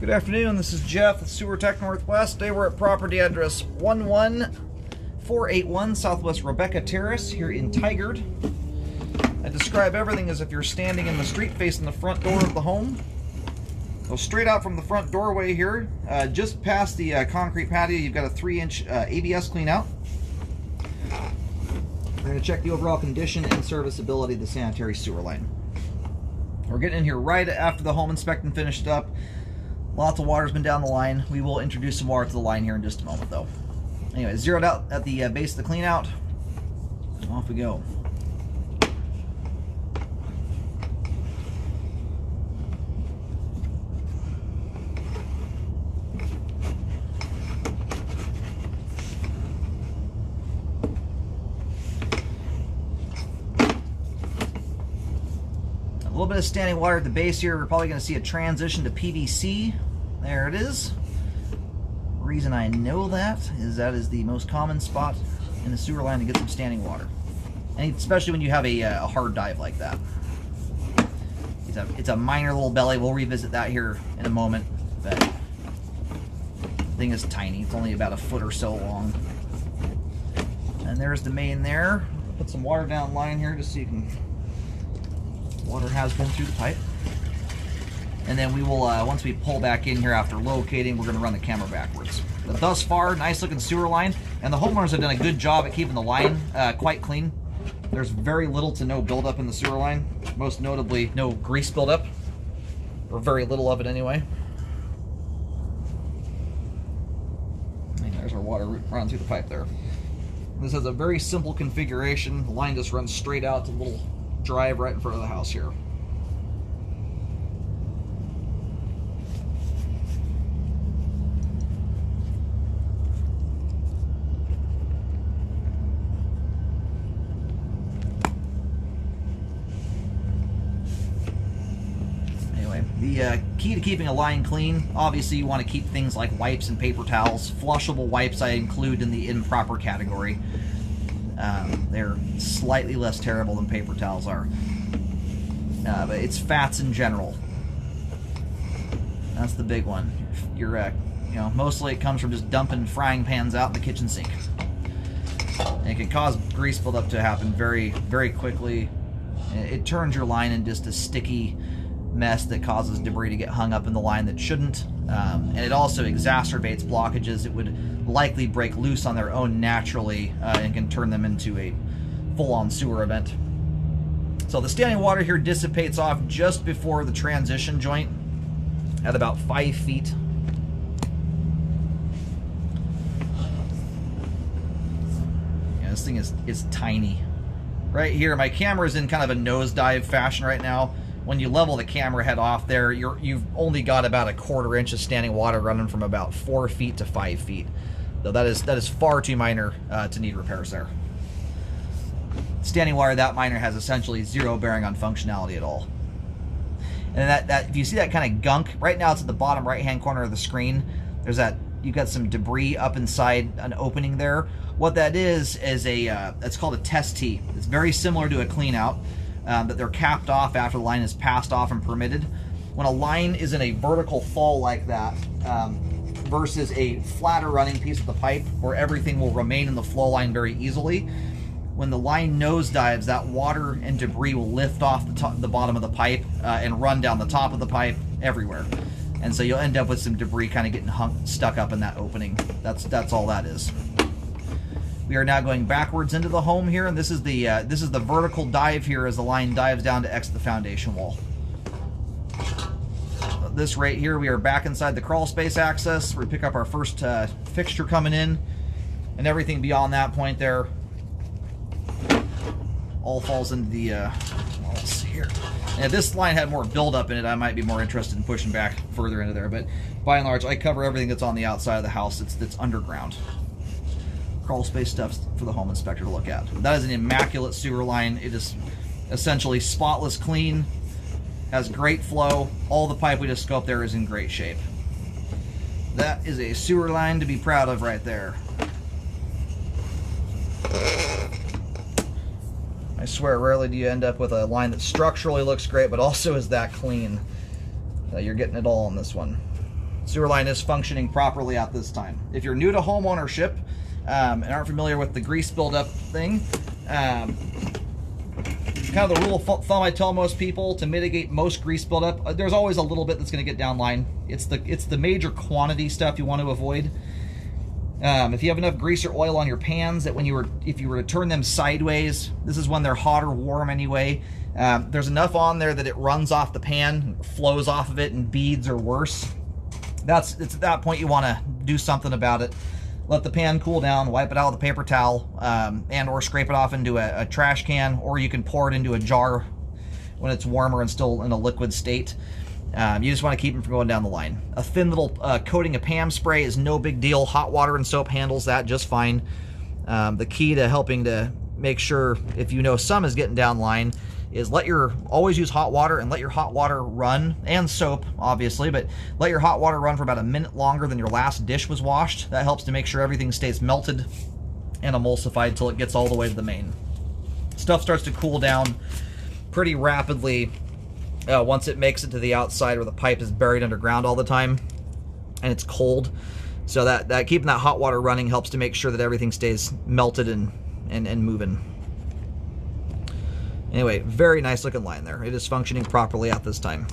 Good afternoon, this is Jeff with Sewer Tech Northwest. Today we're at property address 11481 Southwest Rebecca Terrace here in Tigard. I describe everything as if you're standing in the street facing the front door of the home. Go straight out from the front doorway here, just past the concrete patio, you've got a 3-inch ABS clean out. We're going to check the overall condition and serviceability of the sanitary sewer line. We're getting in here right after the home inspection finished up. Lots of water's been down the line. We will introduce some water to the line here in just a moment, though. Anyway, zeroed out at the base of the clean out. Off we go. A little bit of standing water at the base here. We're probably going to see a transition to PVC. There it is. The reason I know that is the most common spot in the sewer line to get some standing water, and especially when you have a hard dive like that. It's a minor little belly. We'll revisit that here in a moment. But the thing is tiny. It's only about a foot or so long. And there's the main there. Put some water down line here just so you can. Water has been through the pipe. And then we will, once we pull back in here after locating, we're going to run the camera backwards. But thus far, nice looking sewer line. And the homeowners have done a good job at keeping the line quite clean. There's very little to no buildup in the sewer line. Most notably, no grease buildup. Or very little of it anyway. And there's our water running through the pipe there. This has a very simple configuration. The line just runs straight out to a little drive right in front of the house here. The key to keeping a line clean, obviously you want to keep things like wipes and paper towels. Flushable wipes I include in the improper category. They're slightly less terrible than paper towels are. But it's fats in general. That's the big one. Mostly it comes from just dumping frying pans out in the kitchen sink. And it can cause grease buildup to happen very, very quickly. It turns your line into just a sticky mess that causes debris to get hung up in the line that shouldn't, and it also exacerbates blockages. It would likely break loose on their own naturally and can turn them into a full-on sewer event. So the standing water here dissipates off just before the transition joint at about 5 feet. Yeah, this thing is tiny. Right here, my camera is in kind of a nosedive fashion right now. When you level the camera head off there, you've only got about a 1/4 inch of standing water running from about 4 feet to 5 feet. So that is far too minor to need repairs there. Standing water that minor has essentially zero bearing on functionality at all. And that if you see that kind of gunk, right now it's at the bottom right-hand corner of the screen. You've got some debris up inside an opening there. What that is it's called a test tee. It's very similar to a clean out. That they're capped off after the line is passed off and permitted. When a line is in a vertical fall like that versus a flatter running piece of the pipe where everything will remain in the flow line very easily, when the line nosedives, that water and debris will lift off the bottom of the pipe and run down the top of the pipe everywhere. And so you'll end up with some debris kind of getting stuck up in that opening. That's all that is. We are now going backwards into the home here, and this is the vertical dive here as the line dives down to exit the foundation wall. This right here, we are back inside the crawl space access. We pick up our first fixture coming in, and everything beyond that point there all falls into the. Let's see here. And if this line had more buildup in it, I might be more interested in pushing back further into there. But by and large, I cover everything that's on the outside of the house that's underground. Crawl space stuff for the home inspector to look at. That is an immaculate sewer line. It is essentially spotless clean, has great flow. All the pipe we just scoped there is in great shape. That is a sewer line to be proud of right there. I swear, rarely do you end up with a line that structurally looks great, but also is that clean. You're getting it all on this one. Sewer line is functioning properly at this time. If you're new to home ownership and aren't familiar with the grease buildup thing, kind of the rule of thumb I tell most people to mitigate most grease buildup, there's always a little bit that's going to get down line. It's the major quantity stuff you want to avoid. If you have enough grease or oil on your pans that if you were to turn them sideways, this is when they're hot or warm anyway, there's enough on there that it runs off the pan, flows off of it, and beads or worse. It's at that point you want to do something about it. Let the pan cool down, wipe it out with a paper towel, and or scrape it off into a trash can, or you can pour it into a jar when it's warmer and still in a liquid state. You just want to keep them from going down the line. A thin little coating of PAM spray is no big deal. Hot water and soap handles that just fine. The key to helping to make sure if you know some is getting down line is always use hot water and let your hot water run, and soap obviously, but let your hot water run for about a minute longer than your last dish was washed. That helps to make sure everything stays melted and emulsified till it gets all the way to the main. Stuff starts to cool down pretty rapidly once it makes it to the outside where the pipe is buried underground all the time and it's cold. So that keeping that hot water running helps to make sure that everything stays melted and moving. Anyway, very nice looking line there. It is functioning properly at this time.